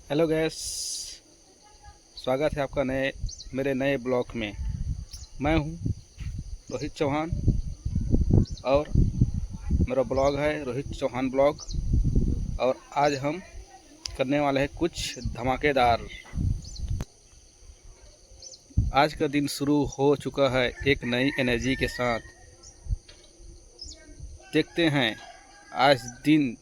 Hello guys, स्वागत है आपका मेरे नए ब्लॉग में। मैं हूं रोहित चौहान और मेरा ब्लॉग है रोहित चौहान ब्लॉग। और आज हम करने वाले हैं कुछ धमाकेदार। आज का दिन शुरू हो चुका है एक नई एनर्जी के साथ। देखते हैं आज दिन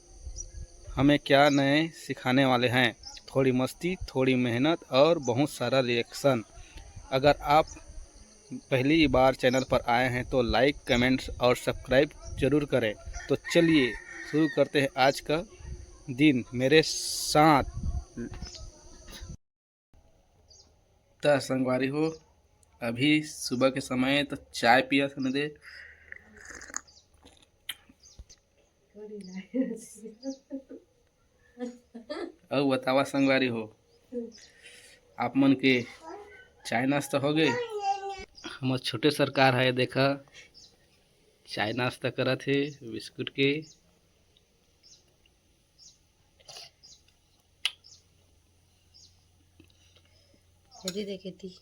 हमें क्या नए सिखाने वाले हैं। थोड़ी मस्ती, थोड़ी मेहनत और बहुत सारा रिएक्शन। अगर आप पहली बार चैनल पर आए हैं तो लाइक, कमेंट्स और सब्सक्राइब जरूर करें। तो चलिए शुरू करते हैं आज का दिन मेरे साथ। तो संगवारी हो, अभी सुबह के समय तो चाय पिया सुन दे। और बतावा संगवारी हो, आप मन के चाय नाश्ता हो गए? हमार छोटे सरकार है, देखा चाय नाश्ता करा थे बिस्कुट के। जल्दी देखे थी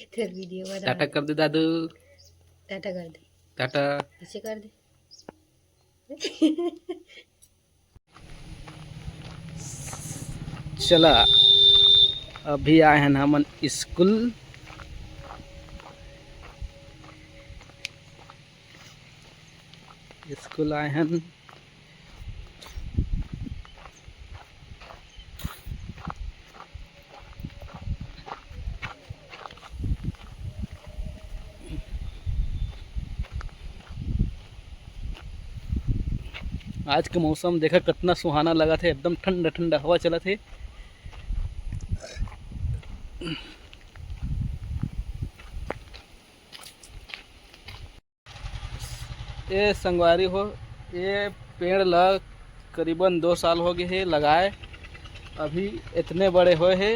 तेरे वीडियो बना। टाटा कर दे दादू, टाटा कर दे, टाटा। ऐसे कर दे। चला, अभी आए हैं हम स्कूल। स्कूल आए हैं। आज का मौसम देखा कितना सुहाना लगा था, एकदम ठंडा ठंडा हवा चला थे। ये संगवारी हो, ये पेड़ लग करीबन 2 साल हो गए है लगाए, अभी इतने बड़े हुए हैं।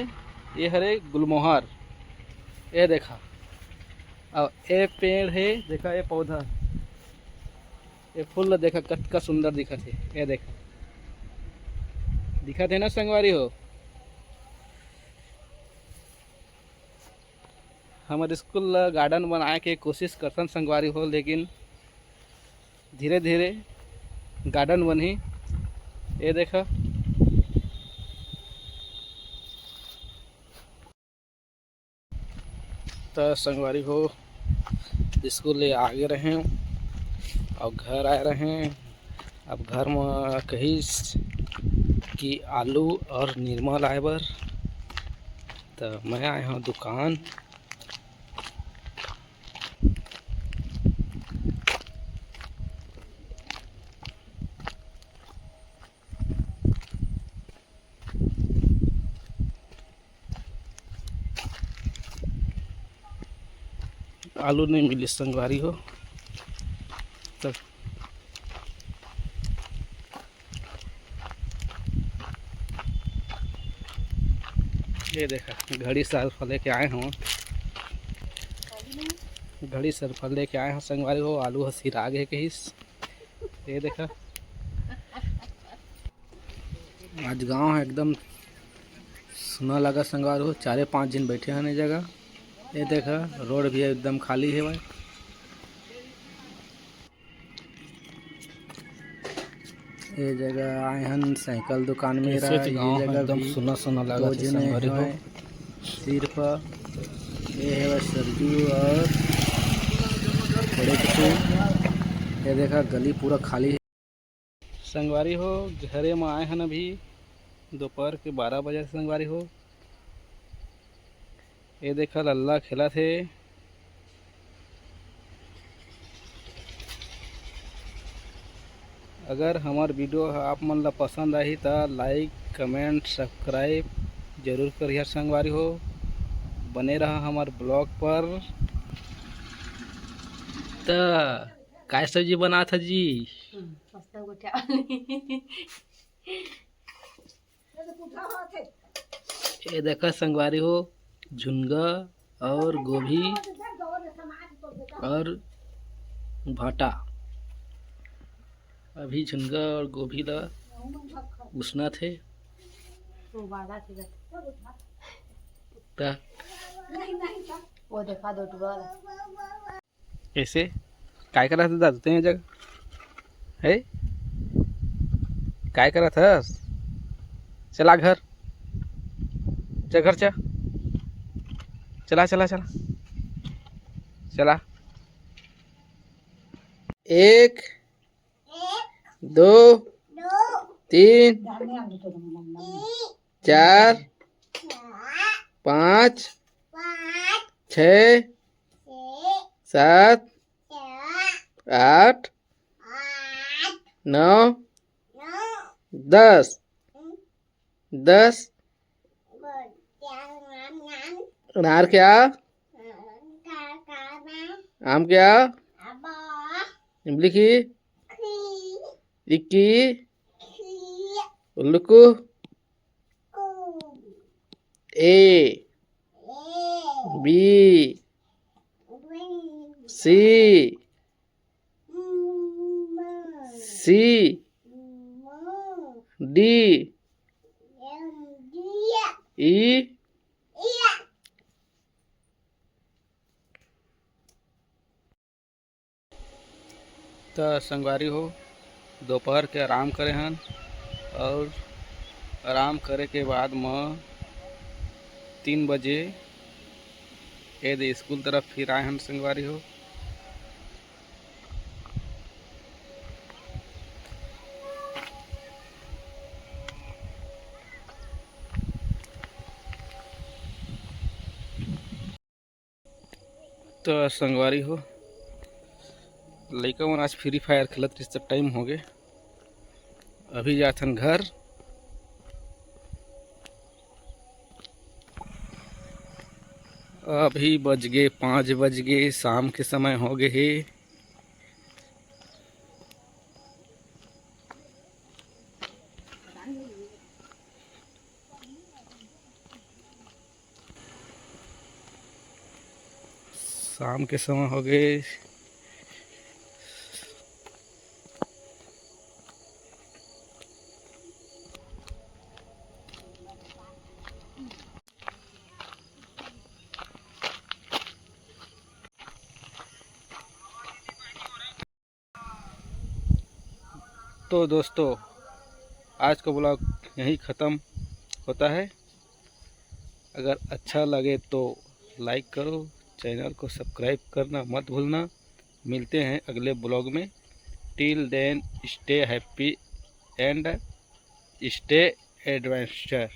ये हरे गुलमोहर, ये देखा। और ये पेड़ है, देखा ये पौधा, ये फूल देखा कितना सुंदर दिखा थे। ये देखा, दिखा थे ना संगवारी हो। हमारे स्कूल गार्डन बनाए के कोशिश करसन संगवारी हो, लेकिन धीरे धीरे गार्डन बनी। ये देखा, तो संगवारी हो स्कूल ले आगे रहे और घर आए रहे हैं। अब घर में कही कि आलू और निर्मा लाए बर, तो मैं आए हूँ दुकान। आलू नहीं मिली संगवारी हो, तो ये देखा घड़ी सरफल लेके आए हूँ। घड़ी सरफल लेके आए हैं संगवारी हो। आलू हसीर आगे कहीं। ये देखा, आज गांव है एकदम सुना लगा संगवार हो। 4-5 दिन बैठे हैं नई जगह। ये देखा रोड भी एकदम खाली है भाई। ये जगह आए हैं साइकिल दुकान में रहा। ये जगह एकदम सुना सुना लगा थे संगवारी हो। सिर्फ ये है सरजू और बड़े कुछ। ये देखा गली पूरा खाली है संगवारी हो। घरे में आए हैं अभी दोपहर के 12 बजे संगवारी हो। ये देखा लल्ला खेला थे। अगर हमार वीडियो आप मन ला पसंद आई तो लाइक, कमेंट, सब्सक्राइब जरूर करिए संगवारी हो। बने रहा हमार ब्लॉग पर। तो काय सब्जी बना था जी? ये देखा संगवारी हो, झुनगा और गोभी और भाटा। अभी झुनगा और गोभी ला उसना थे। वो बाधा से ता वो देखा दो टुवाल ऐसे काय करत दादू ते जग है काय करत हस चला घर चा घर चा चला चला चला चला 1 2 3 4 5 6 7 8 9 10 10 अनार क्या आम क्या इमली की इक्की उल्लू A B C C D E तो संगवारी हो दोपहर के आराम करे हन और आराम करे के बाद में 3 बजे ए स्कूल तरफ फिर आए हन संगवारी हो। तो संगवारी हो लड़का मन आज फ्री फायर खेलत रही टाइम हो गए अभी जाथन घर। अभी बज गए 5 बज गए शाम के समय हो गए है। शाम के समय हो गए तो दोस्तों आज का ब्लॉग यहीं ख़त्म होता है। अगर अच्छा लगे तो लाइक करो, चैनल को सब्सक्राइब करना मत भूलना। मिलते हैं अगले ब्लॉग में। Till then stay happy and stay adventure.